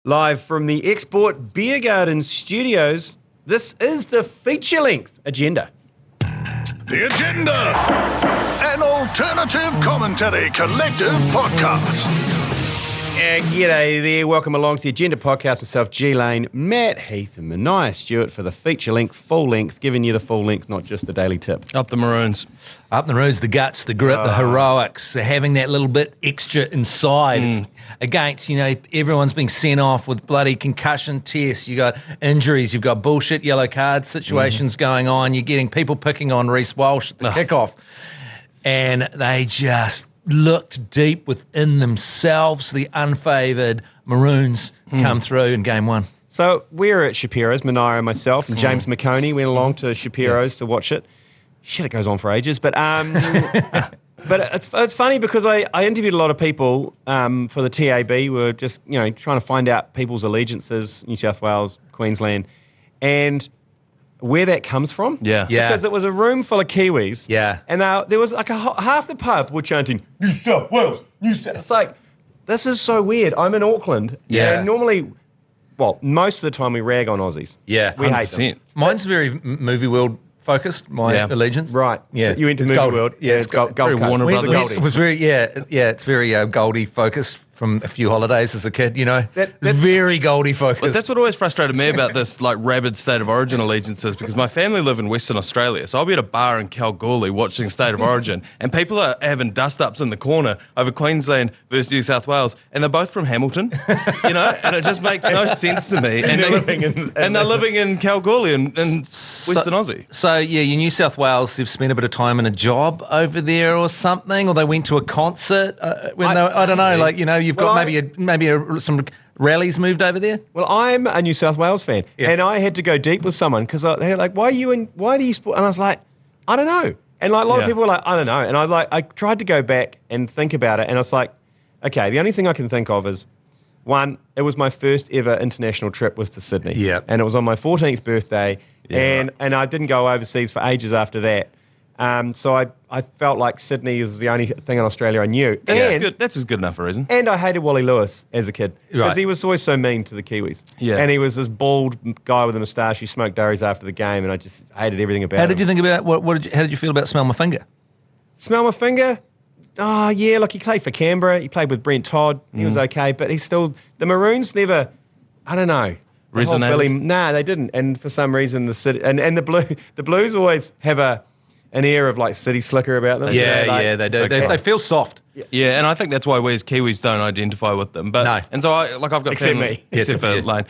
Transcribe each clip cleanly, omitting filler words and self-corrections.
Live from the Export Beer Garden Studios, this is the feature-length Agenda. The Agenda, an alternative commentary collective podcast. G'day there, welcome along to the Agenda podcast. Myself, G Lane, Matt, Heath and Manaia Stewart for the feature-length, full-length, giving you the full length, not just the daily tip. Up the Maroons. Up the Maroons, the guts, the grit, the heroics, having that little bit extra inside. It's against, everyone's being sent off with bloody concussion tests. You got injuries, you've got bullshit yellow card situations going on. You're getting people picking on Reece Walsh at the kickoff. And they just looked deep within themselves. The unfavoured Maroons come through in game one. So we're at Shapiro's, Manaia and myself, and James McConey went along to Shapiro's to watch it. Shit, it goes on for ages. But but it's funny because I interviewed a lot of people for the TAB. We were just trying to find out people's allegiances, New South Wales, Queensland, and where that comes from. Yeah. Because it was a room full of Kiwis. Yeah. And there was like half the pub were chanting, New South Wales, New South. It's like, this is so weird. I'm in Auckland. Yeah. And normally, most of the time we rag on Aussies. Yeah. We hate them. Mine's very movie world focused, my allegiance. Right. Yeah. So you went to It's Movie Goldie. World. Yeah, it's Gold very Coast. Warner Brothers. It was very, it's very Goldie focused from a few holidays as a kid, That's very Goldie focused. But that's what always frustrated me about this rabid State of Origin allegiances, because my family live in Western Australia, so I'll be at a bar in Kalgoorlie watching State of Origin, and people are having dust-ups in the corner over Queensland versus New South Wales, and they're both from Hamilton, and it just makes no sense to me. And they're living in Kalgoorlie in Western Aussie. So, your New South Wales, they've spent a bit of time in a job over there or something, or they went to a concert I don't know, you've got maybe some rallies moved over there. Well, I'm a New South Wales fan, and I had to go deep with someone because they're like, why do you support? And I was like, I don't know. And like a lot of people were like, I don't know. And I tried to go back and think about it, and I was like, okay, the only thing I can think of is, one, it was my first ever international trip was to Sydney. Yeah. And it was on my 14th birthday, and I didn't go overseas for ages after that. So I felt like Sydney was the only thing in Australia I knew. That's a good enough reason. And I hated Wally Lewis as a kid because he was always so mean to the Kiwis. Yeah. And he was this bald guy with a moustache who smoked durries after the game, and I just hated everything about him. How did you think about how did you feel about Smell My Finger? Smell My Finger? Oh, yeah, look, he played for Canberra. He played with Brent Todd. He was okay, but he's still... The Maroons never... I don't know. Resonated? Nah, they didn't. And for some reason, the city... And the Blues always have an air of like city slicker about them. Yeah, they do. They feel soft. Yeah, and I think that's why we as Kiwis don't identify with them. But no. And so I've got Except family, me. except for Lane.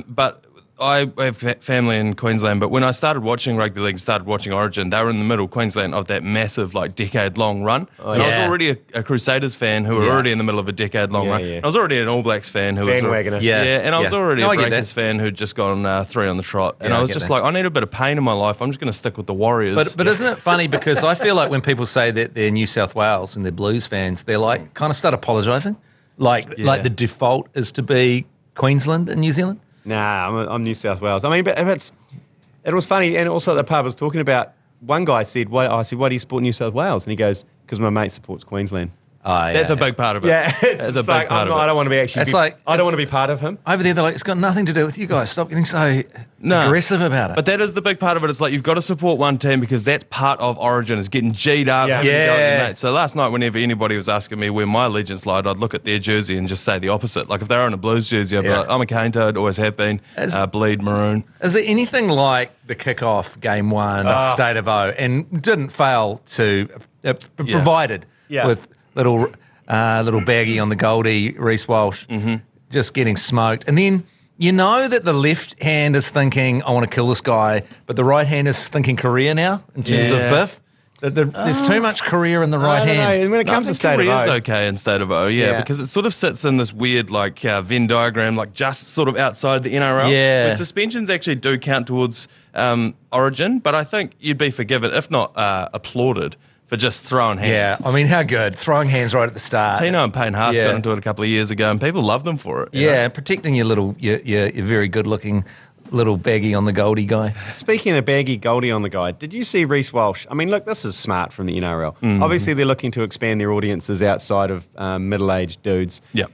But I have family in Queensland. But when I started watching rugby league and started watching Origin, they were in the middle, Queensland, of that massive decade-long run. And I was already a Crusaders fan who were already in the middle of a decade-long run. Yeah. I was already an All Blacks fan who was bandwagoner. and I was already a Breakers fan who'd just gone 3 on the trot. And I was just like, I need a bit of pain in my life. I'm just going to stick with the Warriors. But isn't it funny, because I feel like when people say that they're New South Wales and they're Blues fans, they're like kind of start apologising, like the default is to be Queensland and New Zealand. Nah, I'm New South Wales. I mean, but it was funny, and also at the pub I was talking about, one guy said, I said, why do you support New South Wales? And he goes, because my mate supports Queensland. That's a big part of it. Yeah, that's a big part of it. I don't want to be I don't want to be part of him. Over there, they're like, it's got nothing to do with you guys. Stop getting so aggressive about it. But that is the big part of it. It's like you've got to support one team because that's part of Origin, is getting G'd up. Yeah. So last night, whenever anybody was asking me where my allegiance lied, I'd look at their jersey and just say the opposite. Like if they were in a Blues jersey, I'd be like, I'm a cane toad, always have been, bleed maroon. Is there anything like the kickoff game one, State of O, and didn't fail to provided with little baggy on the Goldie, Reece Walsh, just getting smoked. And then you know that the left hand is thinking, I want to kill this guy, but the right hand is thinking career now in terms of Biff. There's too much career in the right hand. Know. When it comes to State of O, it's okay in State of O, because it sort of sits in this weird Venn diagram, just sort of outside the NRL. Yeah. Where suspensions actually do count towards Origin, but I think you'd be forgiven, if not applauded, for just throwing hands. Yeah, I mean, how good. Throwing hands right at the start. Tino and Payne Haas got into it a couple of years ago, and people love them for it. Yeah, protecting your very good-looking little baggy on the Goldie guy. Speaking of baggy Goldie on the guy, did you see Reece Walsh? I mean, look, this is smart from the NRL. Obviously, they're looking to expand their audiences outside of middle-aged dudes. Yep.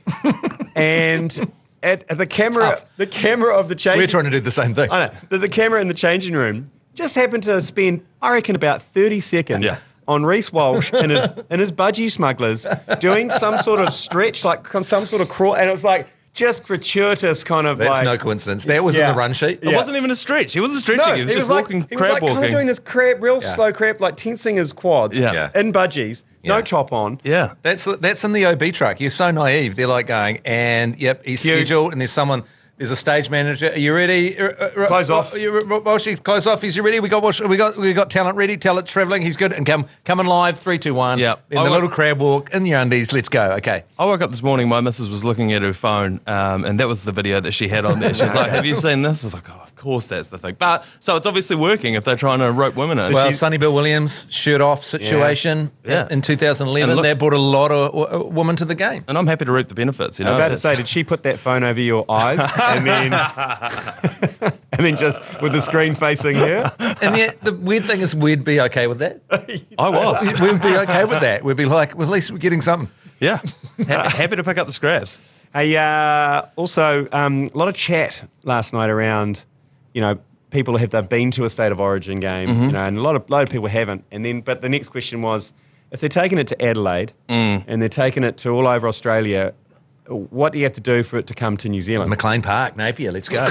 And at the camera, Tough. the camera of the changing. We're trying to do the same thing. I know. The camera in the changing room just happened to spend, I reckon, about 30 seconds on Reece Walsh and his Budgie Smugglers doing some sort of stretch, like some sort of crawl, and it was like just gratuitous kind of That's like. no coincidence. That was in the run sheet. It wasn't even a stretch. He wasn't stretching. He was just walking, he was crab like walking. kind of doing this real slow crab, like tensing his quads in budgies, no top on. Yeah. That's in the OB truck. You're so naive. They're like going, and he's scheduled, and there's a stage manager. Are you ready? Close off. Walsh, close off. Is you ready? We got talent ready. Talent travelling. He's good. And coming live. 3, 2, 1. Yep. Then the little crab walk in your undies. Let's go. Okay. I woke up this morning, my missus was looking at her phone, and that was the video that she had on there. She was like, have you seen this? I was like, oh, of course that's the thing. But, so it's obviously working if they're trying to rope women in. Well, Sonny Bill Williams, shirt off situation in 2011. That brought a lot of women to the game. And I'm happy to reap the benefits, you know. I'm about to say, did she put that phone over your eyes and then just with the screen facing her? And the weird thing is we'd be okay with that. I was. We'd be okay with that. We'd be like, well, at least we're getting something. Yeah. Happy to pick up the scraps. Hey, also, a lot of chat last night around, people they've been to a State of Origin game, and a lot of people haven't. But the next question was, if they're taking it to Adelaide and they're taking it to all over Australia, what do you have to do for it to come to New Zealand? McLean Park, Napier, let's go.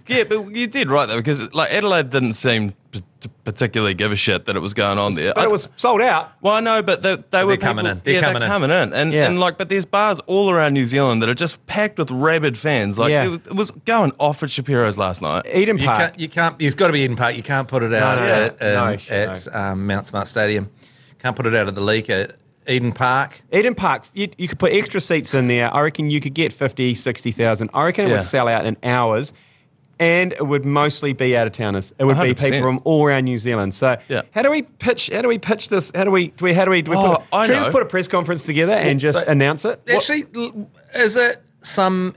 Yeah, but you did right though, because like Adelaide didn't seem to particularly give a shit that it was going on there. But it was sold out. Well, I know, but they were coming in. They're coming in, and but there's bars all around New Zealand that are just packed with rabid fans. Like it was going off at Shapiro's last night. Eden Park. You've got to be Eden Park. You can't put it out at Mount Smart Stadium. Can't put it out at the Leak at Eden Park. Eden Park, you could put extra seats in there. I reckon you could get 50, 60,000. I reckon it would sell out in hours. And it would mostly be out-of-towners. It would 100%. Be people from all around New Zealand. So how do we pitch this? Should we just put a press conference together and just announce it? Actually, is there some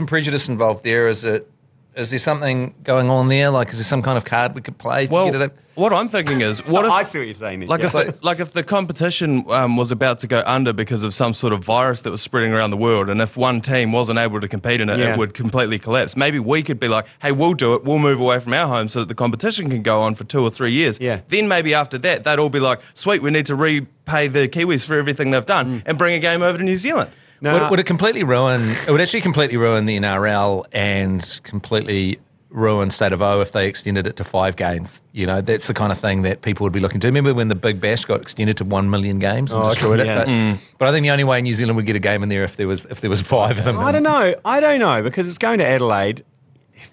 prejudice involved there? Is there something going on there? Like, is there some kind of card we could play to get it up? What I'm thinking is, what if I see what you're saying. If the competition was about to go under because of some sort of virus that was spreading around the world, and if one team wasn't able to compete in it, it would completely collapse. Maybe we could be like, hey, we'll do it. We'll move away from our home so that the competition can go on for 2 or 3 years. Yeah. Then maybe after that, they'd all be like, sweet, we need to repay the Kiwis for everything they've done and bring a game over to New Zealand. No. Would it completely ruin? It would actually completely ruin the NRL and completely ruin State of O if they extended it to 5 games. That's the kind of thing that people would be looking to. Remember when the Big Bash got extended to 1 million games and destroyed it? But I think the only way New Zealand would get a game in there if there was 5 of them. I don't know because it's going to Adelaide.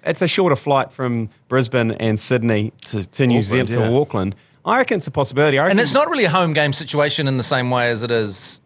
It's a shorter flight from Brisbane and Sydney to New Zealand to Auckland. I reckon it's a possibility. And it's not really a home game situation in the same way as it is,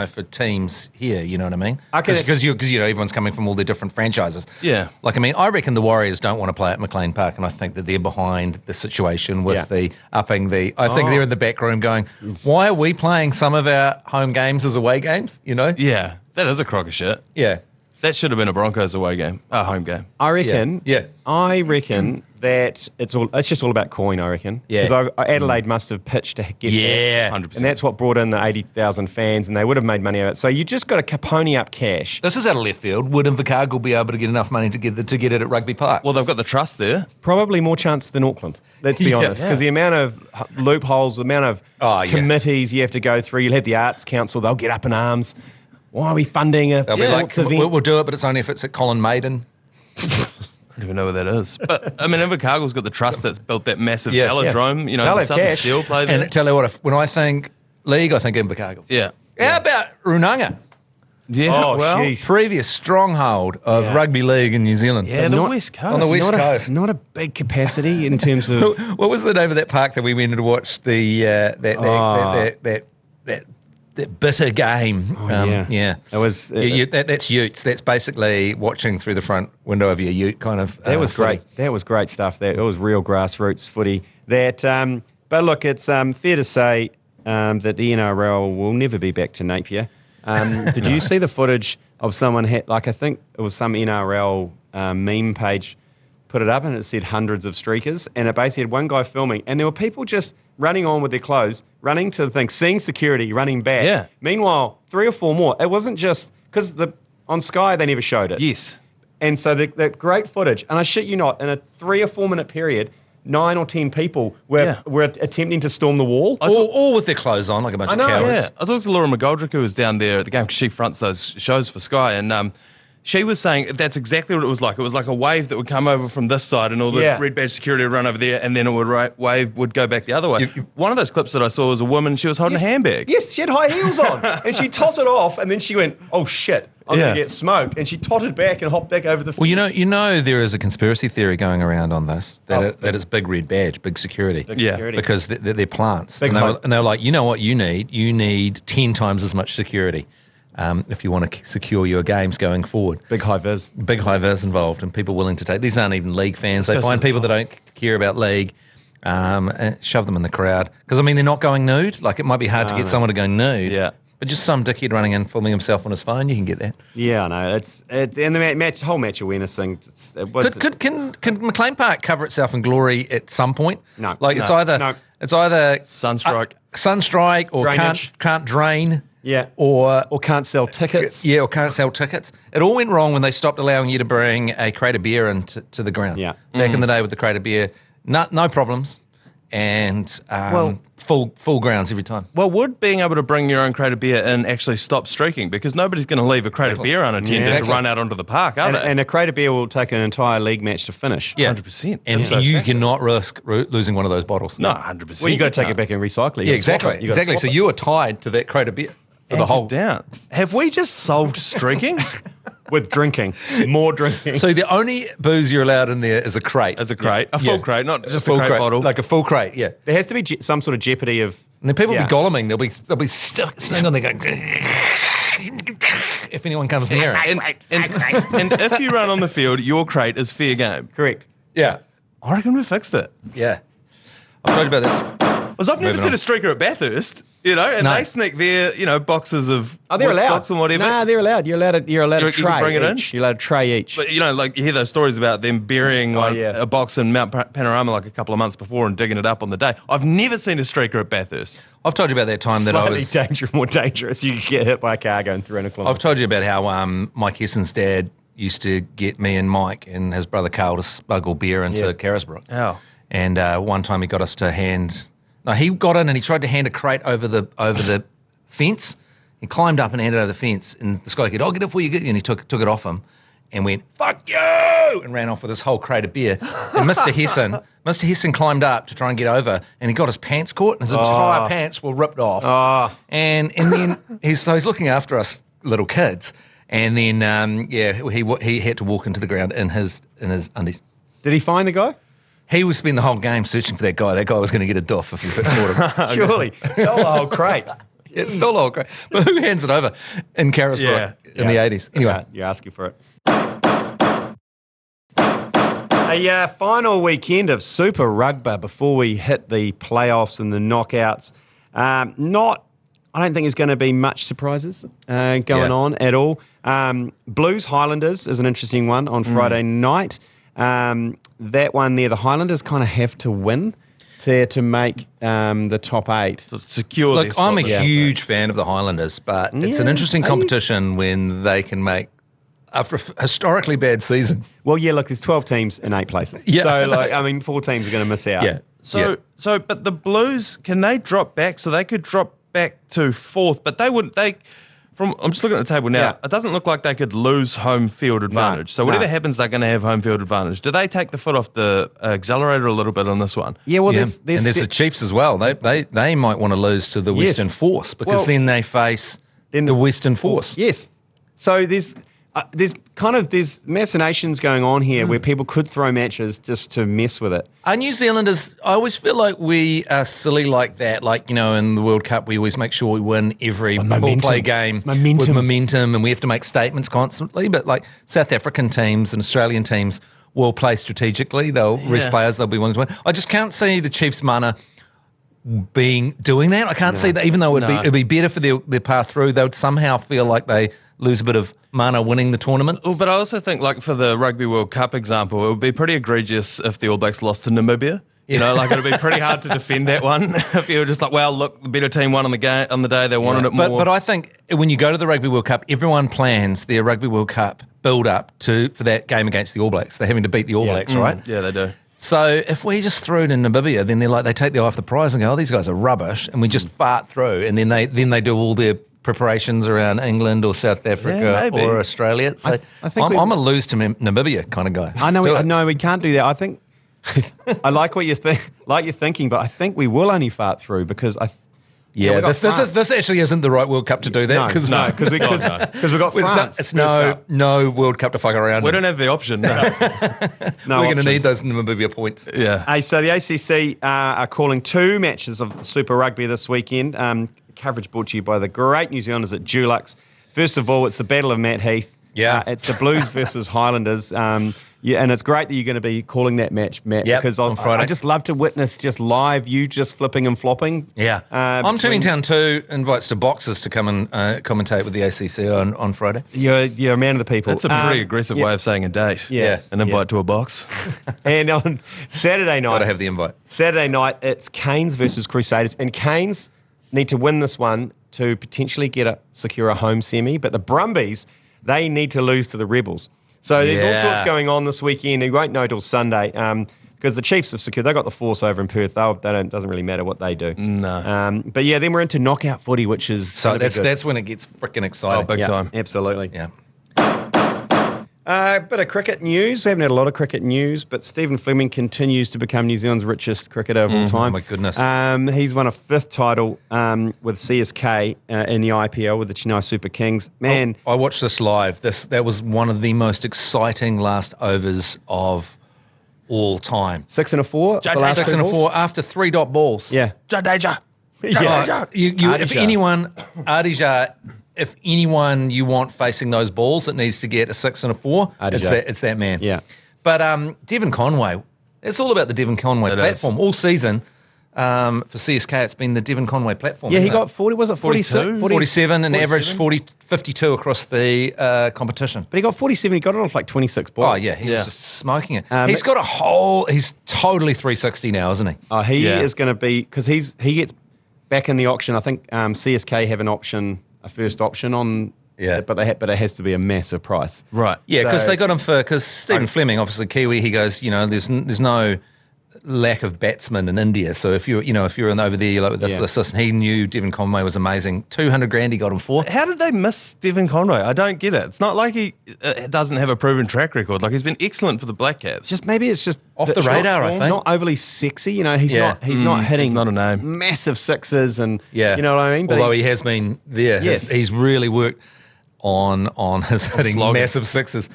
for teams here, you know what I mean? Because everyone's coming from all the different franchises. Yeah. I reckon the Warriors don't want to play at McLean Park, and I think that they're behind the situation with I think they're in the back room going, why are we playing some of our home games as away games, Yeah, that is a crock of shit. Yeah. That should have been a Broncos away game, a home game. I reckon. Yeah. I reckon that it's just all about coin. I reckon. Yeah. Because Adelaide must have pitched to get that. 100%. And that's what brought in the 80,000 fans, and they would have made money out of it. So you just got to pony up cash. This is out of left field. Would Invercargill be able to get enough money to get it at Rugby Park? Well, they've got the trust there. Probably more chance than Auckland. Let's be honest, because the amount of loopholes, the amount of committees you have to go through. You'll have the Arts Council. They'll get up in arms. Why are we funding a sports event? We'll do it, but it's only if it's at Colin Maiden. I don't even know where that is. But, Invercargill's got the trust that's built that massive velodrome. The Southern cash. Steel play there. And tell you what, when I think league, I think Invercargill. Yeah. How about Runanga? Yeah, Previous stronghold of rugby league in New Zealand. Yeah, the West Coast. On the West Coast. Not a big capacity in terms of... What was the name of that park that we went to watch that bitter game? It was... that's Utes. That's basically watching through the front window of your Ute kind of... That was footy. great. That was great stuff. It was real grassroots footy. But look, it's fair to say that the NRL will never be back to Napier. Did you see the footage of someone I think it was some NRL meme page put it up and it said hundreds of streakers, and it basically had one guy filming, and there were people just running on with their clothes, running to the thing, seeing security, running back. Yeah. Meanwhile, 3 or 4 more. It wasn't just because On Sky, they never showed it. Yes. And so the great footage, and I shit you not, in a 3 or 4 minute period, 9 or 10 people were attempting to storm the wall. All with their clothes on, like a bunch of cowards. Yeah, I talked to Laura McGoldrick, who was down there at the game because she fronts those shows for Sky, and she was saying that's exactly what it was like. It was like a wave that would come over from this side, and all the red badge security would run over there, and then it would wave would go back the other way. One of those clips that I saw was a woman. She was holding a handbag. Yes, she had high heels on, and she tossed it off, and then she went, "Oh shit, I'm gonna get smoked," and she totted back and hopped back over the fence. Well, you know, there is a conspiracy theory going around on this that it's big red badge, big security. Security. Because they're plants, and they were like, you know what, you need 10 times as much security. If you want to secure your games going forward. Big high vis involved, and people willing to take. These aren't even league fans. They find people that don't care about league, and shove them in the crowd. Because, I mean, they're not going nude. Like, it might be hard to get someone to go nude. Yeah. But just some dickhead running in, filming himself on his phone, you can get that. Yeah, I know. It's and the whole match awareness thing. Can McLean Park cover itself in glory at some point? No. Like, it's either sunstrike or can't drain. Yeah. Or can't sell tickets. Yeah, or can't sell tickets. It all went wrong when they stopped allowing you to bring a crate of beer into the ground. Yeah. Back in the day with the crate of beer, no problems. And full grounds every time. Well, would being able to bring your own crate of beer in actually stop streaking? Because nobody's going to leave a crate of beer unattended to run out onto the park, are they? And a crate of beer will take an entire league match to finish. Yeah. 100%. And you cannot risk losing one of those bottles. No, 100%. Well, you got to take it back and recycle it. Yeah, exactly. So you are tied to that crate of beer for the whole down. Have we just solved streaking? With drinking, more drinking. So the only booze you're allowed in there is a crate. As a crate. A full crate, not just a crate bottle. Like a full crate, yeah. There has to be some sort of jeopardy of... And then people will be golluming. They'll be sitting on there going... if anyone comes near it. And if you run on the field, your crate is fair game. Correct. Yeah. I reckon we fixed it. Yeah. I've told you about this. Because I've never seen a streaker at Bathurst, and they sneak their, boxes of stocks and whatever. Nah, they're allowed. You're allowed a tray. You can bring it in? You're allowed a tray each. But, you hear those stories about them burying a box in Mount Panorama like a couple of months before and digging it up on the day. I've never seen a streaker at Bathurst. I've told you about that time that I was... more dangerous. You could get hit by a car going through a kilometre. I've told you about how Mike Hesson's dad used to get me and Mike and his brother Carl to smuggle beer into Carisbrook. Oh. And one time he got us to hand... No, he got in and he tried to hand a crate over the fence. He climbed up and handed over the fence, and this guy said, "I'll get it for you," and he took it off him and went, "Fuck you!" and ran off with his whole crate of beer. And Mr. Hesson climbed up to try and get over, and he got his pants caught, and his entire pants were ripped off. And then he's looking after us little kids, and then he had to walk into the ground in his undies. Did he find the guy? He would spend the whole game searching for that guy. That guy was going to get a doff if he caught him. Surely. Stole the whole crate. Yeah, stole the whole crate. But who hands it over in Carisbrook in the 80s? Anyway. You're asking for it. A final weekend of Super Rugby before we hit the playoffs and the knockouts. I don't think there's going to be much surprises going on at all. Blues Highlanders is an interesting one on Friday night. That one there, the Highlanders kind of have to win to make the top 8. To secure Look, I'm a huge fan of the Highlanders, but it's an interesting competition when they can make, after a historically bad season. Well, yeah, look, there's 12 teams in 8 places. Yeah. So, 4 teams are going to miss out. Yeah. But the Blues, can they drop back? So they could drop back to 4th, but I'm just looking at the table now. Yeah. It doesn't look like they could lose home field advantage. So whatever happens, they're going to have home field advantage. Do they take the foot off the accelerator a little bit on this one? Yeah, well, there's the Chiefs as well. They might want to lose to the Western Force because then they face the Western Force. Yes. So there's machinations going on here where people could throw matches just to mess with it. Our New Zealanders, I always feel like we are silly like that. Like, in the World Cup, we always make sure we win every ball play game with momentum, and we have to make statements constantly. But like South African teams and Australian teams will play strategically. They'll rest players. They'll be willing to win. I just can't see the Chiefs' mana doing that. I can't see that, even though it'd be better for their path through. They would somehow feel like they lose a bit of mana winning the tournament. Oh, but I also think, like for the Rugby World Cup example, it would be pretty egregious if the All Blacks lost to Namibia. You know, like it'd be pretty hard to defend that one if you were just like, well, look, the better team won on the day they wanted it more. But I think when you go to the Rugby World Cup, everyone plans their Rugby World Cup build up for that game against the All Blacks. They're having to beat the All Blacks, right? Yeah, they do. So if we just threw it in Namibia, then they take the eye off the prize and go, oh, these guys are rubbish, and we just fart through, and then they do all their preparations around England or South Africa or Australia. So I think I'm a lose to Namibia kind of guy. I know we can't do that. I think I like what you're thinking, but I think we will only fart through because this actually isn't the right World Cup to do that because we've got France. It's no World Cup to fuck around. We don't have the option. No. We're going to need those Namibia points. Yeah. Hey, so the ACC are calling 2 matches of Super Rugby this weekend. Coverage brought to you by the great New Zealanders at Dulux. First of all, it's the Battle of Matt Heath. Yeah. It's the Blues versus Highlanders. And it's great that you're going to be calling that match, Matt, because on Friday. I just love to witness just live you just flipping and flopping. Yeah. I'm turning down 2 invites to boxers to come and commentate with the ACC on Friday. You're a man of the people. That's a pretty aggressive way of saying a date. Yeah. An invite to a box. And on Saturday night. Got to have the invite. Saturday night, it's Canes versus Crusaders. And Canes need to win this one to potentially secure a home semi. But the Brumbies, they need to lose to the Rebels. So there's all sorts going on this weekend. You won't know till Sunday because the Chiefs have secured. They got the force over in Perth. Doesn't really matter what they do. No. But yeah, then we're into knockout footy, which is that's when it gets freaking exciting. Big time. Absolutely. Yeah. Bit of cricket news. We haven't had a lot of cricket news, but Stephen Fleming continues to become New Zealand's richest cricketer of all time. Oh my goodness. He's won a 5th title with CSK in the IPL with the Chennai Super Kings. Man, I watched this live. That was one of the most exciting last overs of all time. 6 and a 4. The last 6 2 and a balls? 4 after 3 dot balls. Yeah. Jadeja. Yeah. If anyone, Ardija, if anyone you want facing those balls that needs to get a 6 and a 4, it's that man. Yeah. But Devon Conway, it's all about the Devon Conway platform. All season for CSK, it's been the Devon Conway platform. Yeah, he got 40, was it 46? 47 and averaged 52 across the competition. But he got 47, he got it off like 26 balls. Oh, yeah, he was just smoking it. He's got he's totally 360 now, isn't he? Oh, he is going to be, because he gets back in the auction. I think CSK have a first option on, but it has to be a massive price. Right. Yeah, because they got him because Stephen Fleming, obviously Kiwi, he goes, there's no lack of batsmen in India. So if you're over there, you're like this assistant. He knew Devon Conway was amazing. 200 grand he got him for. How did they miss Devon Conway? I don't get it. It's not like he doesn't have a proven track record. Like he's been excellent for the Black Caps. Maybe it's just off the radar. I think not overly sexy. He's not hitting. He's not a name. Massive sixes and you know what I mean. But although he has been there, he's really worked on his hitting massive sixes.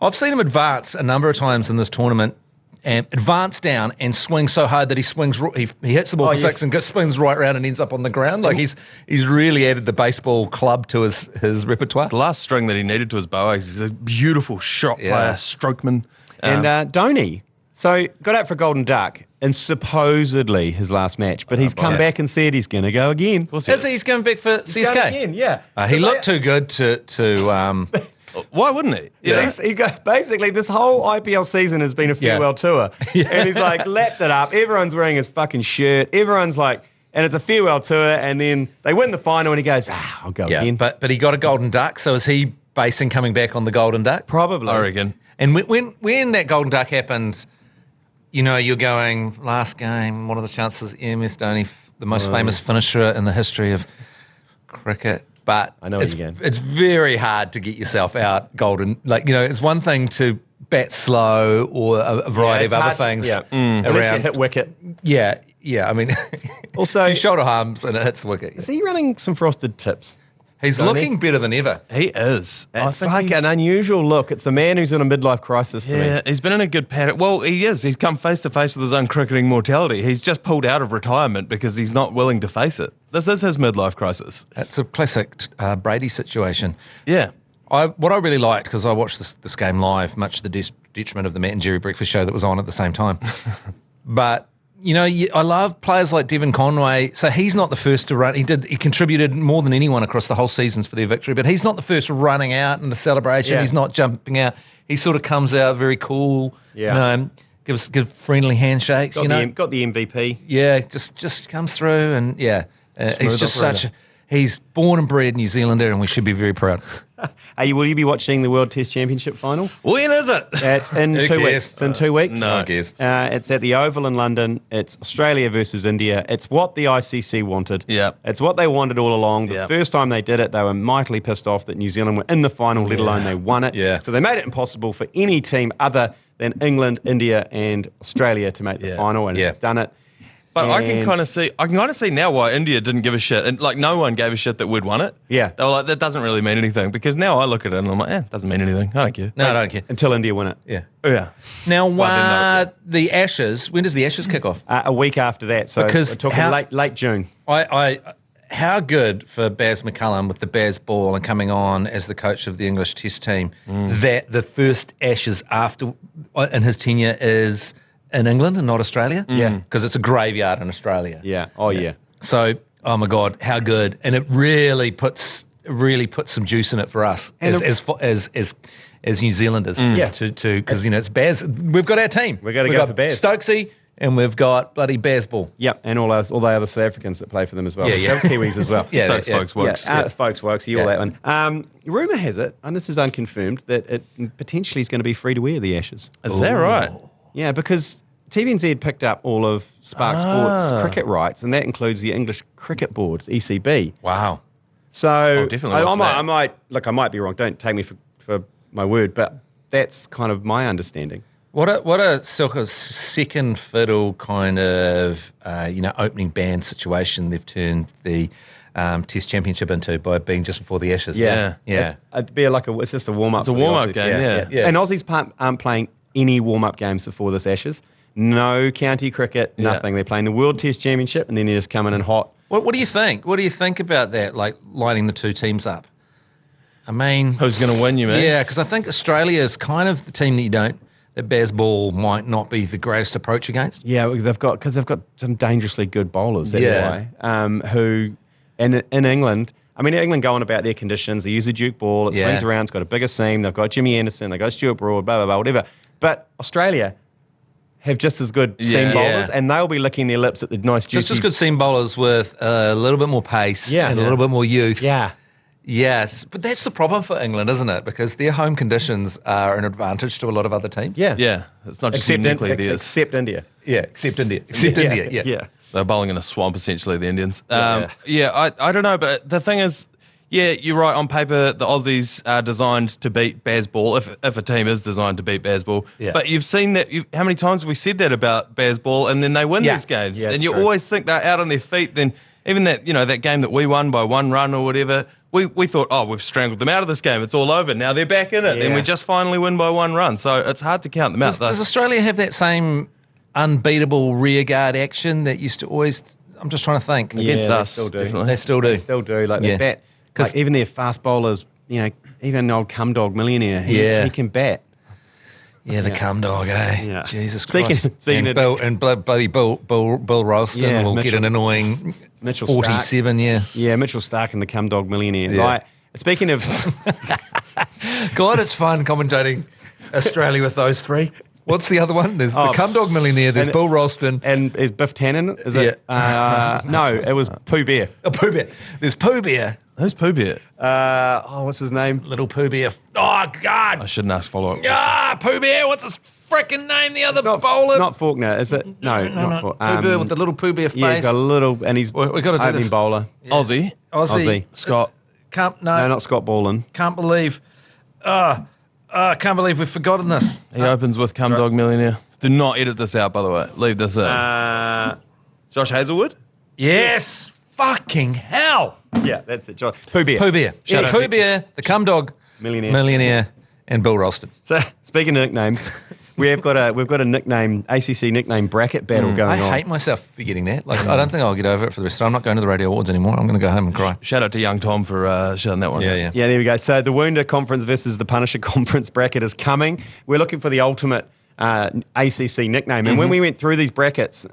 I've seen him advance a number of times in this tournament. And advance down and swing so hard that he swings. He hits the ball for 6 and swings right around and ends up on the ground. Like he's really added the baseball club to his repertoire. It's the last string that he needed to his bow. He's a beautiful shot player, strokeman. And Donny, so got out for Golden Duck in supposedly his last match, but he's come back and said he's going to go again. He's going back for CSK? Going again, yeah. He looked too good to why wouldn't he? Basically, this whole IPL season has been a farewell tour. And he's like, lapped it up. Everyone's wearing his fucking shirt. Everyone's like, and it's a farewell tour. And then they win the final and he goes, I'll go again. But he got a Golden Duck. So is he basing coming back on the Golden Duck? Probably. I reckon. And when that Golden Duck happens, you're going, last game, what are the chances? MS Dhoni, the most famous finisher in the history of cricket. But I know it's very hard to get yourself out golden. It's one thing to bat slow or a variety of other things unless you hit wicket. Yeah. I mean, also you shoulder harms and it hits the wicket. Is he running some frosted tips? He's looking better than ever. He is. It's like an unusual look. It's a man who's in a midlife crisis to me. Yeah, he's been in a good pattern. Well, he is. He's come face to face with his own cricketing mortality. He's just pulled out of retirement because he's not willing to face it. This is his midlife crisis. That's a classic Brady situation. Yeah. What I really liked, because I watched this game live, much to the detriment of the Matt and Jerry breakfast show that was on at the same time. But I love players like Devon Conway. So he's not the first to run. He contributed more than anyone across the whole seasons for their victory, but he's not the first running out in the celebration. Yeah. He's not jumping out. He sort of comes out very cool. Yeah. give friendly handshakes. Got the MVP. Yeah, just comes through, and he's just operator. he's born and bred New Zealander, and we should be very proud. Will you be watching the World Test Championship final? When is it? It's in Who 2 cares? weeks. It's in 2 weeks. No. Who cares? It's at the Oval in London. It's Australia versus India. It's what the ICC wanted. Yep. It's what they wanted all along. The Yep. first time they did it, they were mightily pissed off that New Zealand were in the final, let alone they won it. Yeah. So they made it impossible for any team other than England, India, and Australia to make the Yeah. final, and it's done it. But I can And- kind of see now why India didn't give a shit, and like no one gave a shit that we'd won it. Yeah. They were like, that doesn't really mean anything, because now I look at it and I'm like, it doesn't mean anything. I don't care. No, I don't care. Until India win it. Yeah. Yeah. Now, Well, the Ashes. When does the Ashes kick off? A week after that, so Because we're talking how- late June. How good for Baz McCullum with the Baz ball and coming on as the coach of the English Test team that the first Ashes after in his tenure is in England and not Australia? Yeah. Because it's a graveyard in Australia. Yeah. Oh, yeah. So, oh my God, how good. And it really puts some juice in it for us And as New Zealanders. Yeah. Because, it's Baz. We've got our team. We've gotta We've go got for Baz. Stokesy, and we've got bloody Baz ball. Yep, and all the other South Africans that play for them as well. Yeah, yeah. They're Kiwis as well. Yeah, Stokes, yeah. folks, works. Folks, Wokesy, all Yeah. that one. Rumour has it, and this is unconfirmed, that it potentially is going to be free to wear, the Ashes. Is that right? Yeah, because TVNZ picked up all of Spark Sports cricket rights, and that includes the English Cricket Board, ECB. Wow. So definitely I watch that. might be wrong. Don't take me for my word, but that's kind of my understanding. What a sort of second fiddle kind of opening band situation they've turned the Test Championship into by being just before the Ashes. Yeah. It'd be it's just a warm up. It's a warm-up game, yeah. And Aussies aren't playing any warm up games before this Ashes. No county cricket, nothing. They're playing the World Test Championship, and then they're just coming in hot. What do you think? What do you think about that? Like lining the two teams up. I mean, Who's going to win, you mean? yeah, because I think Australia is kind of the team that Baz Ball might not be the greatest approach against. Yeah, they've got some dangerously good bowlers. That's Yeah. why. Who in England. I mean, England go on about their conditions. They use a Duke ball. It swings around. It's got a bigger seam. They've got Jimmy Anderson. They've got Stuart Broad. Blah blah blah. Whatever. But Australia have just as good seam bowlers, Yeah. and they'll be licking their lips at the nice juicy. Just as good seam bowlers with a little bit more pace and a little bit more youth. Yeah. Yes, but that's the problem for England, isn't it? Because their home conditions are an advantage to a lot of other teams. Yeah. Yeah. It's not just uniquely theirs. Except India. Yeah, except India. Except India, yeah. Yeah. They're bowling in a swamp, essentially, the Indians. I don't know, but the thing is, yeah, you're right. On paper, the Aussies are designed to beat Baz Ball, if a team is designed to beat Baz Ball. Yeah. But you've seen that, how many times have we said that about Baz Ball, and then they win Yeah. these games. Yeah, and it's you true. always think they're out on their feet. Then even that game that we won by 1 run or whatever, we thought, we've strangled them out of this game. It's all over. Now they're back in it. Yeah. And we just finally win by 1 run. So it's hard to count them out. Does Australia have that same unbeatable rearguard action that used to always... I'm just trying to think. Against they us, still do. definitely. They still do. They still do. Like they Yeah. bat. 'Cause- Like even their fast bowlers, even old cum dog millionaire, Yeah. he can bat. Yeah, the cum dog, eh? Yeah. Jesus Speaking- Christ. speaking and of- bloody Bill Ralston Yeah, will get Mitchell- an annoying Mitchell 47, yeah. Yeah, Mitchell Stark and the cum dog millionaire. Yeah. Like, speaking of, God, it's fun commentating Australia with those three. What's the other one? There's the Oh, cum dog millionaire, there's and- Bill Ralston. and is Biff Tannen? Is it? No, it was Pooh Bear. Oh, Pooh Bear. There's Pooh Bear. Who's Pooh Bear? What's his name? Little Pooh Bear. Oh, God. I shouldn't ask follow-up questions. Ah, Pooh Bear. What's his freaking name? The other bowler. Not Faulkner, is it? No, not Faulkner. Pooh Bear with the little Pooh Bear face. Yeah, he's got a little, and he's We gotta do opening this. bowler. Aussie. Aussie. Scott. No, not Scott Ballin. Can't believe. Can't believe we've forgotten this. He opens with Cum Dog Millionaire. Do not edit this out, by the way. Leave this in. Josh Hazelwood? Yes. Fucking hell. Yeah, that's it. Pooh Bear. Pooh Bear. Shout out Pooh to- Bear, the cum dog Millionaire. and Bill Ralston. So speaking of nicknames, we've got a nickname ACC nickname bracket battle going I on. hate myself for getting that. Like, I don't think I'll get over it for the rest. I'm not going to the Radio Awards anymore. I'm going to go home and cry. Shout out to young Tom for shouting that one. Yeah. Yeah, there we go. So the Wounded Conference versus the Punisher Conference bracket is coming. We're looking for the ultimate ACC nickname. And when we went through these brackets,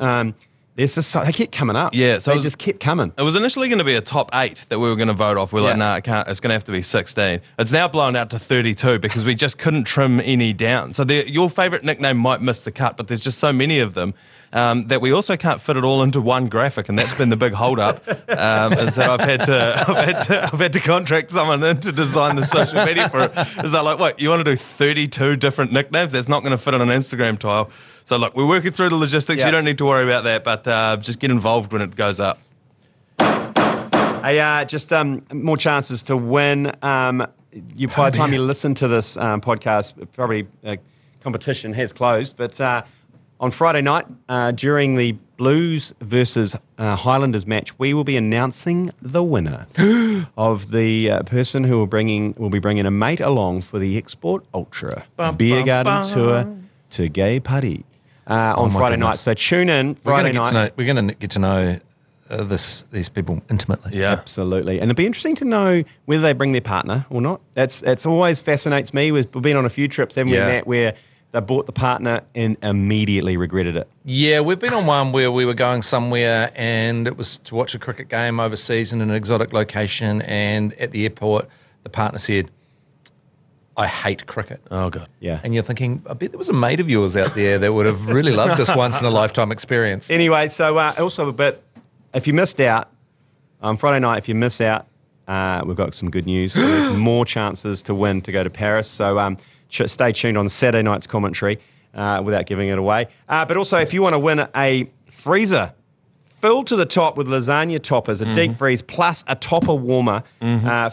There's just they kept coming up. Yeah, so they just kept coming. It was initially going to be a top 8 that we were going to vote off. We're like, nah, it can't. It's going to have to be 16. It's now blown out to 32 because we just couldn't trim any down. So your favourite nickname might miss the cut, but there's just so many of them that we also can't fit it all into one graphic, and that's been the big hold up. Is that I've had to contract someone in to design the social media for it. Is that like, what, you want to do 32 different nicknames? That's not going to fit on an Instagram tile. So, look, we're working through the logistics. You don't need to worry about that, but just get involved when it goes up. Hey, just more chances to win. By the time you listen to this podcast, probably competition has closed. But on Friday night, during the Blues versus Highlanders match, we will be announcing the winner of the person who will be bringing a mate along for the Export Ultra Beer Garden Tour to Gay Putty. On Friday night. So tune in Friday night. We're going to get to know these people intimately. Yeah, absolutely. And it'll be interesting to know whether they bring their partner or not. That's always fascinates me. We've been on a few trips, haven't we, Matt, where they bought the partner and immediately regretted it. Yeah, we've been on one where we were going somewhere and it was to watch a cricket game overseas in an exotic location, and at the airport, the partner said, I hate cricket. Oh, God. Yeah. And you're thinking, I bet there was a mate of yours out there that would have really loved this once-in-a-lifetime experience. Anyway, so also a bit, if you missed out, on Friday night, if you miss out, we've got some good news. There's more chances to win to go to Paris. So stay tuned on Saturday night's commentary without giving it away. But also, if you want to win a freezer filled to the top with lasagna toppers, a deep freeze, plus a topper warmer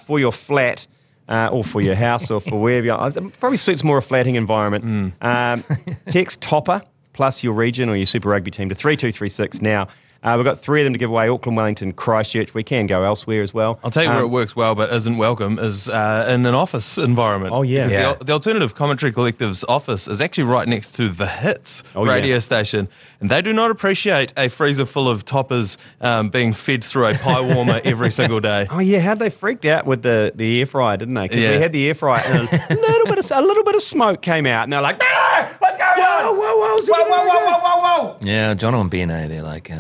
for your flat, or for your house or for wherever you're. It probably suits more a flatting environment. Text topper plus your region or your Super Rugby team to 3236 now. We've got 3 of them to give away: Auckland, Wellington, Christchurch. We can go elsewhere as well. I'll tell you where it works well but isn't welcome is in an office environment. Oh, yeah. Because the Alternative Commentary Collective's office is actually right next to the Hits radio station, and they do not appreciate a freezer full of toppers being fed through a pie warmer every single day. Oh, yeah. How'd they freaked out with the air fryer, didn't they? Because we had the air fryer and a little bit of smoke came out, and they're like, what's going on? Whoa. Yeah, John and BNA, they're like,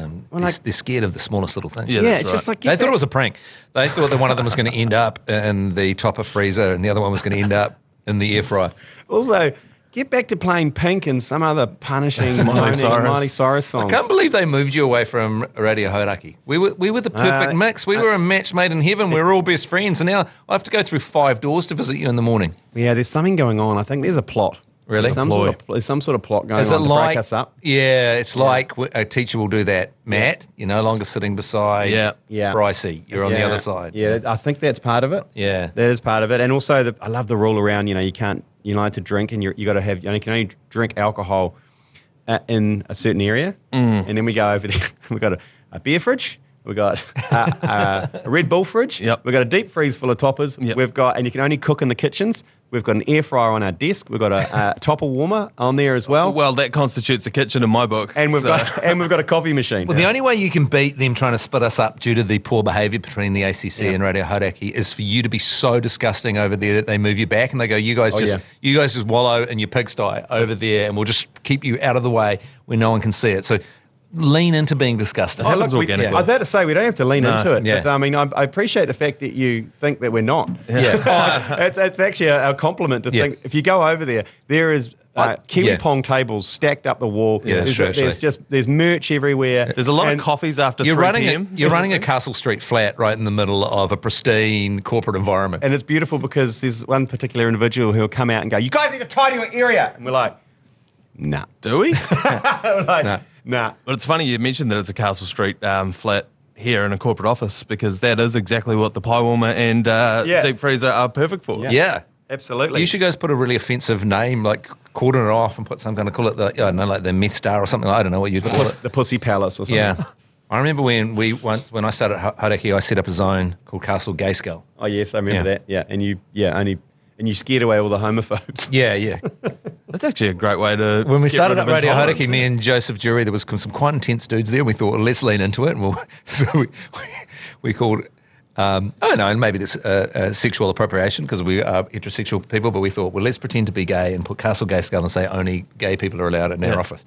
they're scared of the smallest little thing. Yeah, it's just like... They thought it was a prank. They thought that one of them was going to end up in the topper freezer and the other one was going to end up in the air fryer. Also, get back to playing Pink and some other punishing Miley Cyrus songs. I can't believe they moved you away from Radio Hauraki. We were the perfect mix. We were a match made in heaven. We were all best friends. And now I have to go through 5 doors to visit you in the morning. Yeah, there's something going on. I think there's a plot. Really? There's some sort of plot going on to break us up. Yeah, it's like a teacher will do that. Matt, you're no longer sitting beside Brycey. You're on the other side. Yeah, I think that's part of it. Yeah. That is part of it. And also, I love the rule around, you're not allowed to drink, and you got to have, you can only drink alcohol in a certain area. And then we go over there. We've got a beer fridge. We've got a Red Bull fridge. Yep. We've got a deep freeze full of toppers. Yep. We've got, and you can only cook in the kitchens. We've got an air fryer on our desk. We've got a topper warmer on there as well. Well, that constitutes a kitchen in my book. And we've got a coffee machine. Well, the only way you can beat them trying to split us up due to the poor behaviour between the ACC and Radio Hauraki is for you to be so disgusting over there that they move you back and they go, you guys just wallow in your pigsty over there, and we'll just keep you out of the way where no one can see it. So lean into being disgusting. I was about to say, we don't have to lean into it. Yeah. But I appreciate the fact that you think that we're not. Yeah. It's actually a compliment to think, if you go over there is kiwi pong tables stacked up the wall. Yeah, there's merch everywhere. There's a lot of coffees after 3 p.m. You're running a Castle Street flat right in the middle of a pristine corporate environment. And it's beautiful because there's one particular individual who'll come out and go, you guys need to tidy your area. And we're like, nah. Do we? Nah. But it's funny you mentioned that it's a Castle Street flat here in a corporate office, because that is exactly what the pie warmer and deep freezer are perfect for. Yeah. Absolutely. You should guys put a really offensive name, like cordon it off and put some kind of, call it like the Meth Star or something. I don't know what you'd call it. The Pussy Palace or something. Yeah. I remember when I started Hauraki, I set up a zone called Castle Gay Skull. Oh yes, I remember that. Yeah, and you scared away all the homophobes. Yeah. That's actually a great way to. When we get started rid up of Radio intolerance. Hauraki, me and Joseph Jury, there was some quite intense dudes there. And we thought, well, let's lean into it, and we called. I don't know, and maybe this sexual appropriation because we are heterosexual people, but we thought, well, let's pretend to be gay and put Castle Gay Skull and say only gay people are allowed in our office.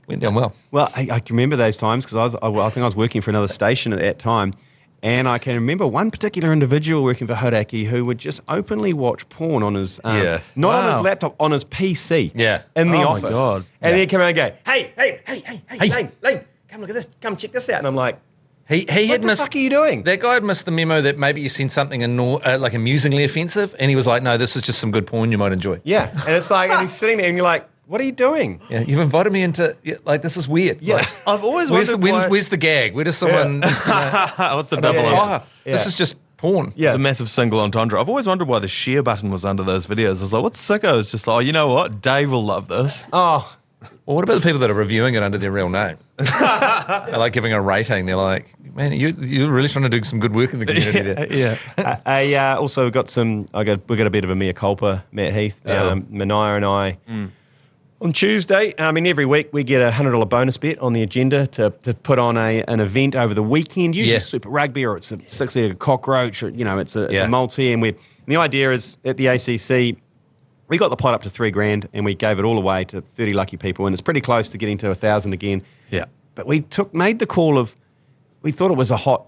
Went down well. Well, I can remember those times because I think I was working for another station at that time. And I can remember one particular individual working for Hodaki who would just openly watch porn on his, not on his laptop, on his PC in the office. My God. And then he'd come around and go, hey, Lane, come look at this, come check this out. And I'm like, He what had the missed, fuck are you doing? That guy had missed the memo that maybe you sent something like amusingly offensive, and he was like, no, this is just some good porn you might enjoy. Yeah, and it's like, and he's sitting there and you're like, what are you doing? Yeah, you've invited me into, like, this is weird. Yeah. Like, I've always wondered where's the gag? Where does someone... What's the double on? This is just porn. Yeah. It's a massive single entendre. I've always wondered why the share button was under those videos. I was like, what's sicko? It's just like, oh, you know what? Dave will love this. Oh, Well, what about the people that are reviewing it under their real name? They're like giving a rating. They're like, man, you're really trying to do some good work in the community there. also we got a bit of a mea culpa, Matt Heath, Manaia and I. On Tuesday, every week we get a $100 bonus bet on the agenda to put on an event over the weekend, usually Super Rugby or it's a 6-legged cockroach or, it's a multi. And the idea is at the ACC, we got the pot up to $3,000 and we gave it all away to 30 lucky people. And it's pretty close to getting to 1,000 again. Yeah. But we made the call of, we thought it was a hot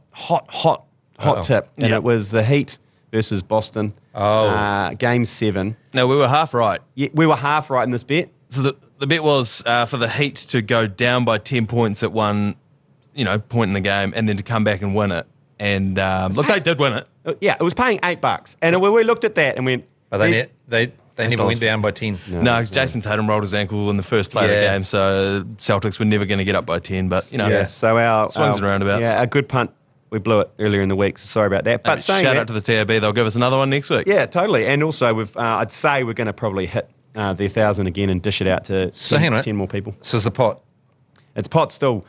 tip. And it was the Heat versus Boston. Game 7. No, we were half right. Yeah, we were half right in this bet. So the bet was for the Heat to go down by 10 points at one, point in the game, and then to come back and win it. And look, they did win it. Yeah, it was paying $8, and we looked at that and went. But they never went down by 10. No, Jason Tatum rolled his ankle in the first play of the game, so Celtics were never going to get up by 10. But so our swings and roundabouts. Yeah, our good punt. We blew it earlier in the week, so sorry about that. But shout out to the TAB, they'll give us another one next week. Yeah, totally. And also, I'd say we're going to probably hit the 1,000 again and dish it out to 10 more people. So is the pot? It's still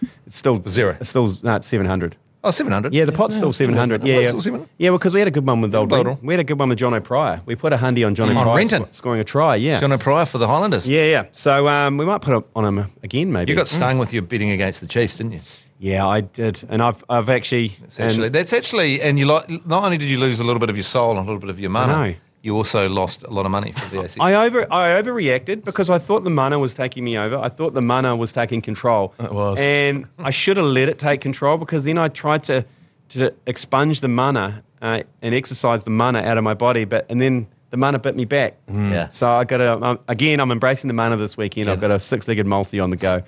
zero. It's 700. Oh, 700? Yeah, the pot's still 700. Yeah, Still 700? Yeah, because we had a good one with old Bodle. We had a good one with John O'Pryor. We put a hundy on John O'Pryor Renton. scoring a try. Yeah, John O'Pryor for the Highlanders. Yeah. So we might put it on him again, maybe. You got stung with your betting against the Chiefs, didn't you? Yeah, I did, and I've actually. That's actually, and you not only did you lose a little bit of your soul and a little bit of your mana, I know. You also lost a lot of money for the ACC. I overreacted because I thought the mana was taking me over. I thought the mana was taking control. It was, and I should have let it take control because then I tried to expunge the mana and exercise the mana out of my body, and then the mana bit me back. Yeah. So I got to again. I'm embracing the mana this weekend. Yeah. I've got a 6-legged multi on the go,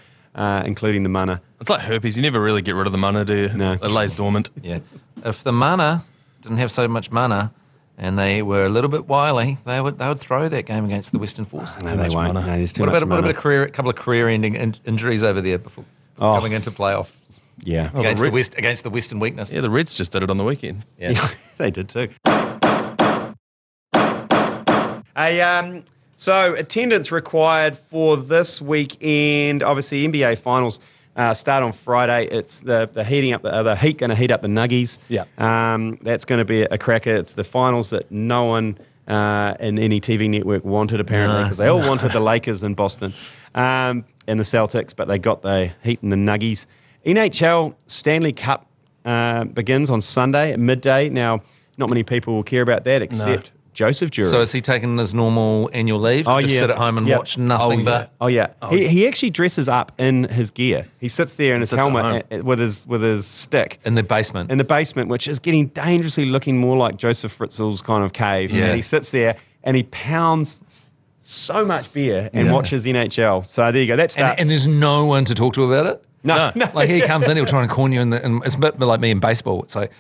including the mana. It's like herpes. You never really get rid of the mana, do you? No. It lays dormant. Yeah. If the mana didn't have so much mana and they were a little bit wily, they would throw that game against the Western Force. No, they won't. No, there's too What much about mana. a couple of career-ending injuries over there before coming into playoff Yeah. against the Western weakness? Yeah, the Reds just did it on the weekend. Yeah. They did too. So attendance required for this weekend. Obviously, NBA finals start on Friday. It's the Heat going to heat up the Nuggies. Yeah. That's going to be a cracker. It's the finals that no one in any TV network wanted apparently because they all wanted the Lakers in Boston and the Celtics, but they got the Heat and the Nuggies. NHL Stanley Cup begins on Sunday at midday. Now, not many people will care about that except Joseph Jury. So is he taking his normal annual leave? Just sit at home and watch nothing but... He actually dresses up in his gear. He sits there in his helmet with his stick. In the basement. In the basement, which is getting dangerously looking more like Joseph Fritzl's kind of cave. Yeah. And he sits there and he pounds so much beer and watches NHL. So there you go. That starts. And there's no one to talk to about it? No. Like he comes in, he'll try and corner you, and it's a bit like me in baseball. It's like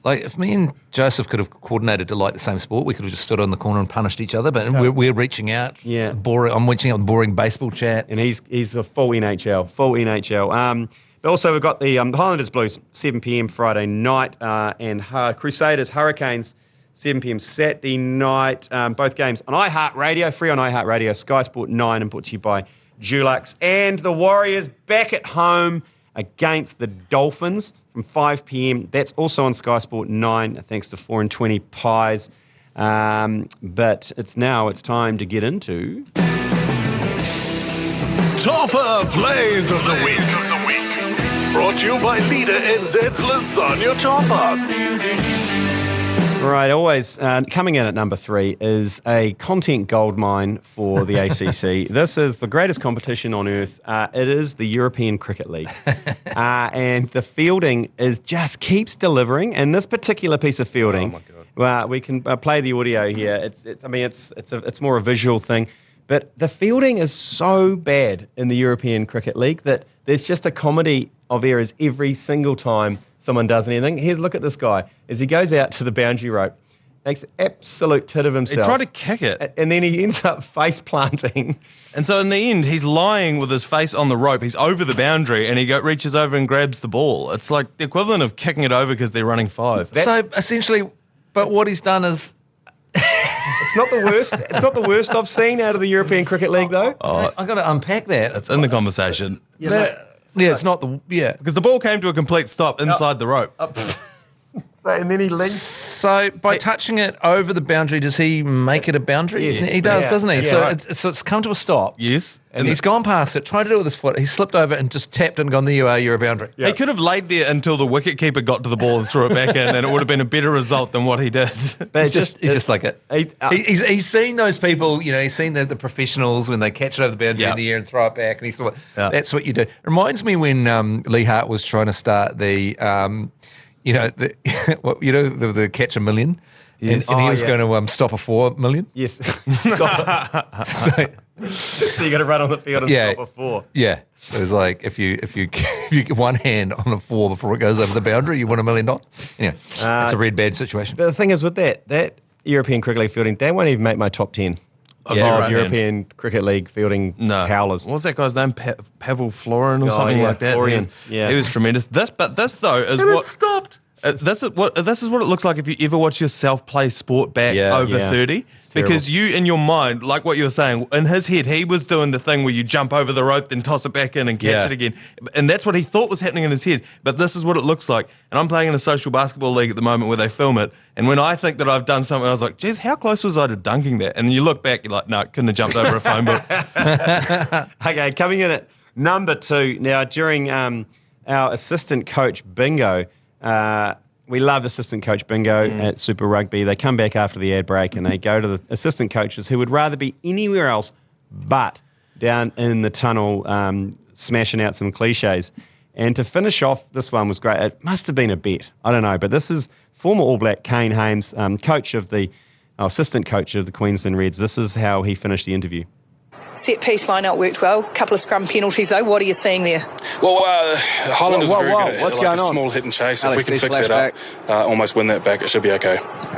if me and Joseph could have coordinated to like the same sport, we could have just stood on the corner and punished each other. But we're reaching out. Yeah. I'm reaching out with boring baseball chat. And he's a full NHL. But also we've got the Highlanders Blues, 7 p.m. Friday night, and Crusaders Hurricanes, 7 p.m. Saturday night. Both games on iHeartRadio, free on iHeartRadio, Sky Sport 9, and brought to you by Dulux. And the Warriors back at home against the Dolphins from 5 p.m. That's also on Sky Sport 9, thanks to 4 and 20 Pies. But it's time to get into... Topper Plays of the Week. Brought to you by Leader NZ's Lasagna Topper. Right, always. Coming in at number 3 is a content goldmine for the ACC. This is the greatest competition on earth. It is the European Cricket League. And the fielding just keeps delivering. And this particular piece of fielding, well, we can play the audio here. It's more a visual thing. But the fielding is so bad in the European Cricket League that there's just a comedy of errors every single time someone does anything. Here's, look at this guy. As he goes out to the boundary rope, makes an absolute tit of himself. He tried to kick it. And then he ends up face planting. And so in the end, he's lying with his face on the rope. He's over the boundary and he reaches over and grabs the ball. It's like the equivalent of kicking it over because they're running 5. So essentially, but what he's done is... It's not the worst. It's not the worst I've seen out of the European Cricket League, though. I've got to unpack that. It's in the conversation. It's not the... Yeah. Because the ball came to a complete stop inside the rope. And then he leaps. So by touching it over the boundary, does he make it a boundary? Yes. He does, doesn't he? Yeah, So, right. it's come to a stop. Yes. And he's gone past it, tried to do it with his foot. He slipped over and just tapped and gone, there you are, you're a boundary. He could have laid there until the wicketkeeper got to the ball and threw it back in, and it would have been a better result than what he did. But He's just like it. He's seen those people, he's seen the professionals when they catch it over the boundary in the air and throw it back, and he thought, that's what you do. It reminds me when Lee Hart was trying to start the the catch a million, and he was going to stop a 4 million. Yes. Stop. So you got to run on the field and stop a 4. Yeah. It was like if you get one hand on a 4 before it goes over the boundary, you win $1 million. Anyway, it's a red badge situation. But the thing is with that European Cricket League fielding, they won't even make my top 10 of European Cricket League fielding howlers. What was that guy's name? Pavel Florin or something like that? He was tremendous. This though is and what it stopped. This is what it looks like if you ever watch yourself play sport back over 30. Because you, in your mind, like what you were saying, in his head, he was doing the thing where you jump over the rope, then toss it back in and catch it again. And that's what he thought was happening in his head. But this is what it looks like. And I'm playing in a social basketball league at the moment where they film it. And when I think that I've done something, I was like, geez, how close was I to dunking that? And you look back, you're like, no, couldn't have jumped over a phone book. Okay, coming in at number 2. Now, during our assistant coach bingo, we love assistant coach bingo at Super Rugby. They come back after the ad break and they go to the assistant coaches who would rather be anywhere else but down in the tunnel smashing out some cliches. And to finish off, this one was great. It must have been a bet. I don't know. But this is former All Black Kane Hames, assistant coach of the Queensland Reds. This is how he finished the interview. Set piece line out worked well. Couple of scrum penalties though. What are you seeing there? Well, Holland is very good at what's going on? A small hit and chase. Alex, if we can fix that up, almost win that back, it should be okay.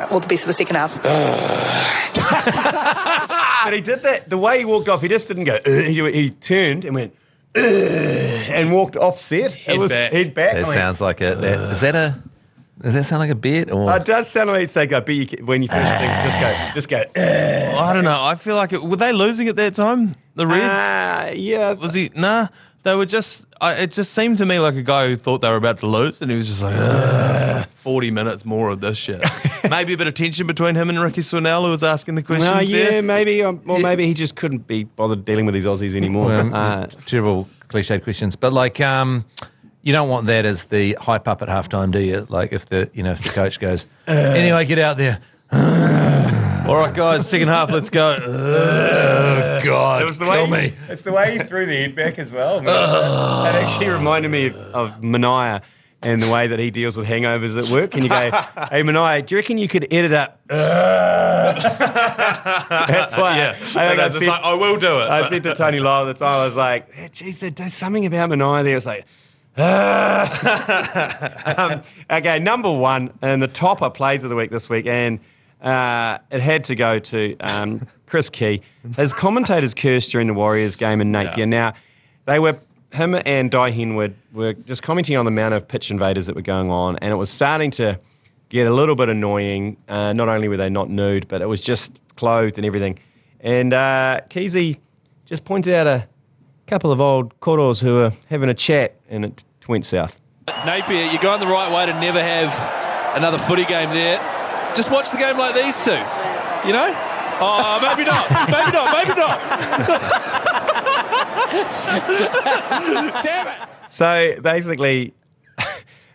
All the best for the second half. But he did that. The way he walked off, he just didn't go. He turned and went and walked offset. It was head back. That sounds like a. Does that sound like a bet? Or? It does sound like it's like a bet. When you finish things, just go. I don't know. I feel like were they losing at that time? The Reds? Yeah. Was he? Nah. They were just. It just seemed to me like a guy who thought they were about to lose, and he was just like, 40 minutes more of this shit. Maybe a bit of tension between him and Ricky Swannell, who was asking the questions. Maybe. Or maybe he just couldn't be bothered dealing with these Aussies anymore. Terrible cliched questions, but like. You don't want that as the hype up at halftime, do you? Like if the coach goes, anyway, get out there. All right, guys, second half, let's go. Oh God, it was the kill me. It's the way he threw the head back as well. That actually reminded me of Manaia and the way that he deals with hangovers at work. And you go, hey, Manaia, do you reckon you could edit up? That's why. I will do it. I said to Tony Lyle at the time, I was like, geez, there's something about Manaia there. It's like, okay, number 1 and the topper plays of the week this week, and it had to go to Chris Key. His commentators cursed during the Warriors game in Napier. Now, him and Di Henwood were just commenting on the amount of pitch invaders that were going on, and it was starting to get a little bit annoying. Not only were they not nude, but it was just clothed and everything. And Keezy just pointed out a couple of old koros who were having a chat, and it went south. Napier, you're going the right way to never have another footy game there. Just watch the game like these two, you know? Oh, maybe not. Damn it. So basically,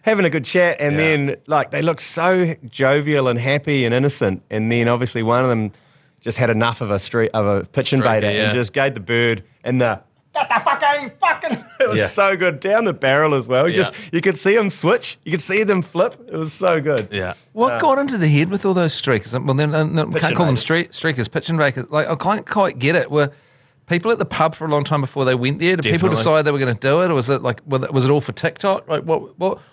having a good chat, and then like they looked so jovial and happy and innocent, and then obviously one of them just had enough of a pitch invader and just gave the bird and the fucking. It was so good down the barrel as well. You could see him switch, you could see them flip. It was so good. Yeah. What got into the head with all those streakers? Well, then we can't call them streakers, pitch invaders. Like I can't quite get it. Were people at the pub for a long time before they went there? Did people decide they were going to do it, or was it like was it all for TikTok? Like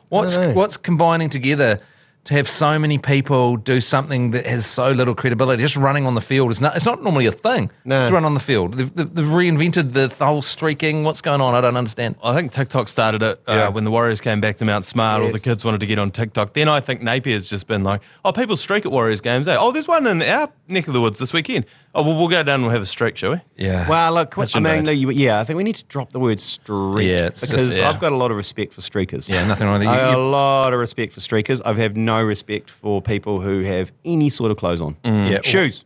what's combining together to have so many people do something that has so little credibility? Just running on the field it's not normally a thing. No. To run on the field. They've reinvented the whole streaking. What's going on? I don't understand. I think TikTok started it when the Warriors came back to Mount Smart. All the kids wanted to get on TikTok. Then I think Napier's just been like, people streak at Warriors games. Eh? Oh, there's one in our neck of the woods this weekend. Oh, well, we'll go down and we'll have a streak, shall we? Yeah. Well, look, I think we need to drop the word streak. Yeah, because I've got a lot of respect for streakers. Yeah, nothing wrong with it. I have a lot of respect for streakers. I have no respect for people who have any sort of clothes on. Yeah, shoes.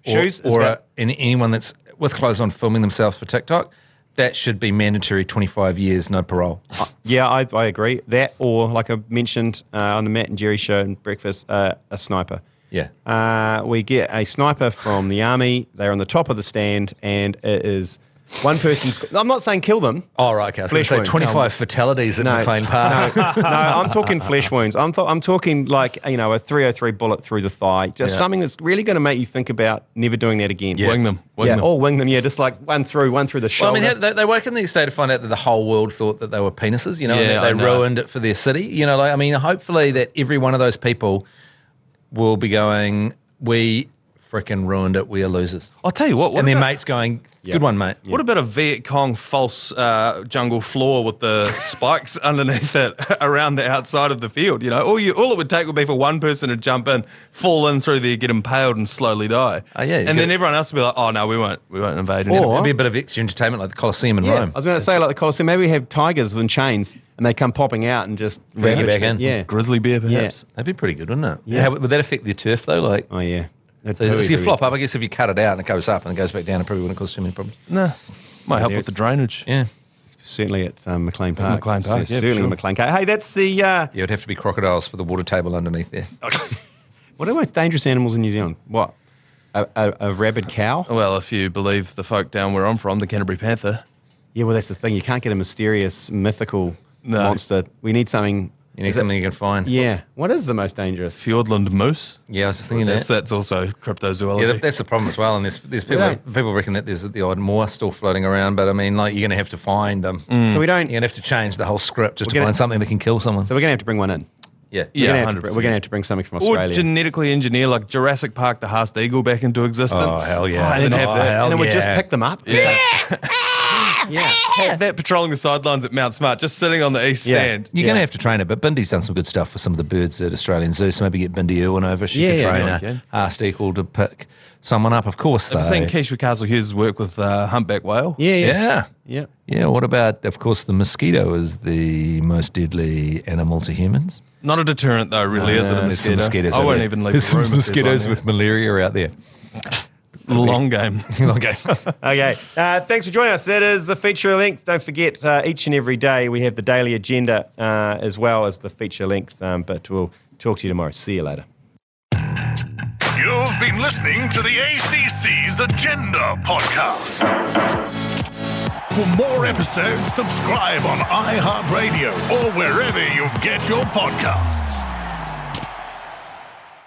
Anyone that's with clothes on filming themselves for TikTok, that should be mandatory 25 years, no parole. I agree. That, or like I mentioned on the Matt and Jerry show and breakfast, a sniper. Yeah. We get a sniper from the army. They're on the top of the stand, and it is one person's. I'm not saying kill them. Oh, right, okay. I was going to say 25 fatalities at McLean Park. No, I'm talking flesh wounds. I'm talking like, a 303 bullet through the thigh. Just something that's really going to make you think about never doing that again. Yeah. Wing them. Or wing them. Yeah, just like one through the shoulder. Well, I mean, they woke in the next day to find out that the whole world thought that they were penises, and that they ruined it for their city. Hopefully that every one of those people will be going, we frickin' ruined it, we are losers. I'll tell you what. And their mates going, good one, mate. What about a Viet Cong false jungle floor with the spikes underneath it around the outside of the field? All it would take would be for one person to jump in, fall in through there, get impaled, and slowly die. And then everyone else would be like, "Oh no, we won't invade." It'd be a bit of extra entertainment, like the Colosseum in Rome. I was going to say like the Colosseum. Maybe we have tigers in chains, and they come popping out and just drag you back in. Yeah, grizzly bear, perhaps. That'd be pretty good, wouldn't it? Yeah. Would that affect the turf though? Like, oh yeah. So you flop up, I guess if you cut it out and it goes up and it goes back down, it probably wouldn't cause too many problems. No. Might help with the drainage. Yeah. Certainly at McLean Park. McLean Park, certainly at McLean Park. Hey, that's the... it'd have to be crocodiles for the water table underneath there. What are the most dangerous animals in New Zealand? What? A rabid cow? Well, if you believe the folk down where I'm from, the Canterbury Panther. Yeah, well, that's the thing. You can't get a mysterious, mythical monster. We need something... You need something you can find. Yeah. What is the most dangerous? Fiordland moose. Yeah, I was just thinking That's also cryptozoology. Yeah, that's the problem as well. And there's people reckon that there's the odd moor still floating around, but I mean, like, you're going to have to find them. So we don't... You're going to have to change the whole script just to find something that can kill someone. So we're going to have to bring one in. Yeah. Yeah, 100%. We're going to have to bring something from Australia. Or genetically engineer, like Jurassic Park, the Haast eagle back into existence. Oh, hell yeah. And then we just pick them up. Yeah. Yeah. Have that patrolling the sidelines at Mount Smart, just sitting on the east stand. You're going to have to train it, but Bindy's done some good stuff for some of the birds at Australian Zoo, so maybe get Bindi Irwin over. She could train a Haast eagle to pick someone up, of course. Have you seen Keishwa Castle-Hughes' work with humpback whale? Yeah. Yeah, what about, of course, the mosquito is the most deadly animal to humans? Not a deterrent, though, really, is it, a There's some mosquito? mosquitoes I won't even leave There's the room. some mosquitoes with malaria out there. Long game. Okay. Okay. Thanks for joining us. That is the feature length. Don't forget, each and every day we have the daily agenda as well as the feature length. But we'll talk to you tomorrow. See you later. You've been listening to the ACC's Agenda podcast. For more episodes, subscribe on iHeartRadio or wherever you get your podcasts.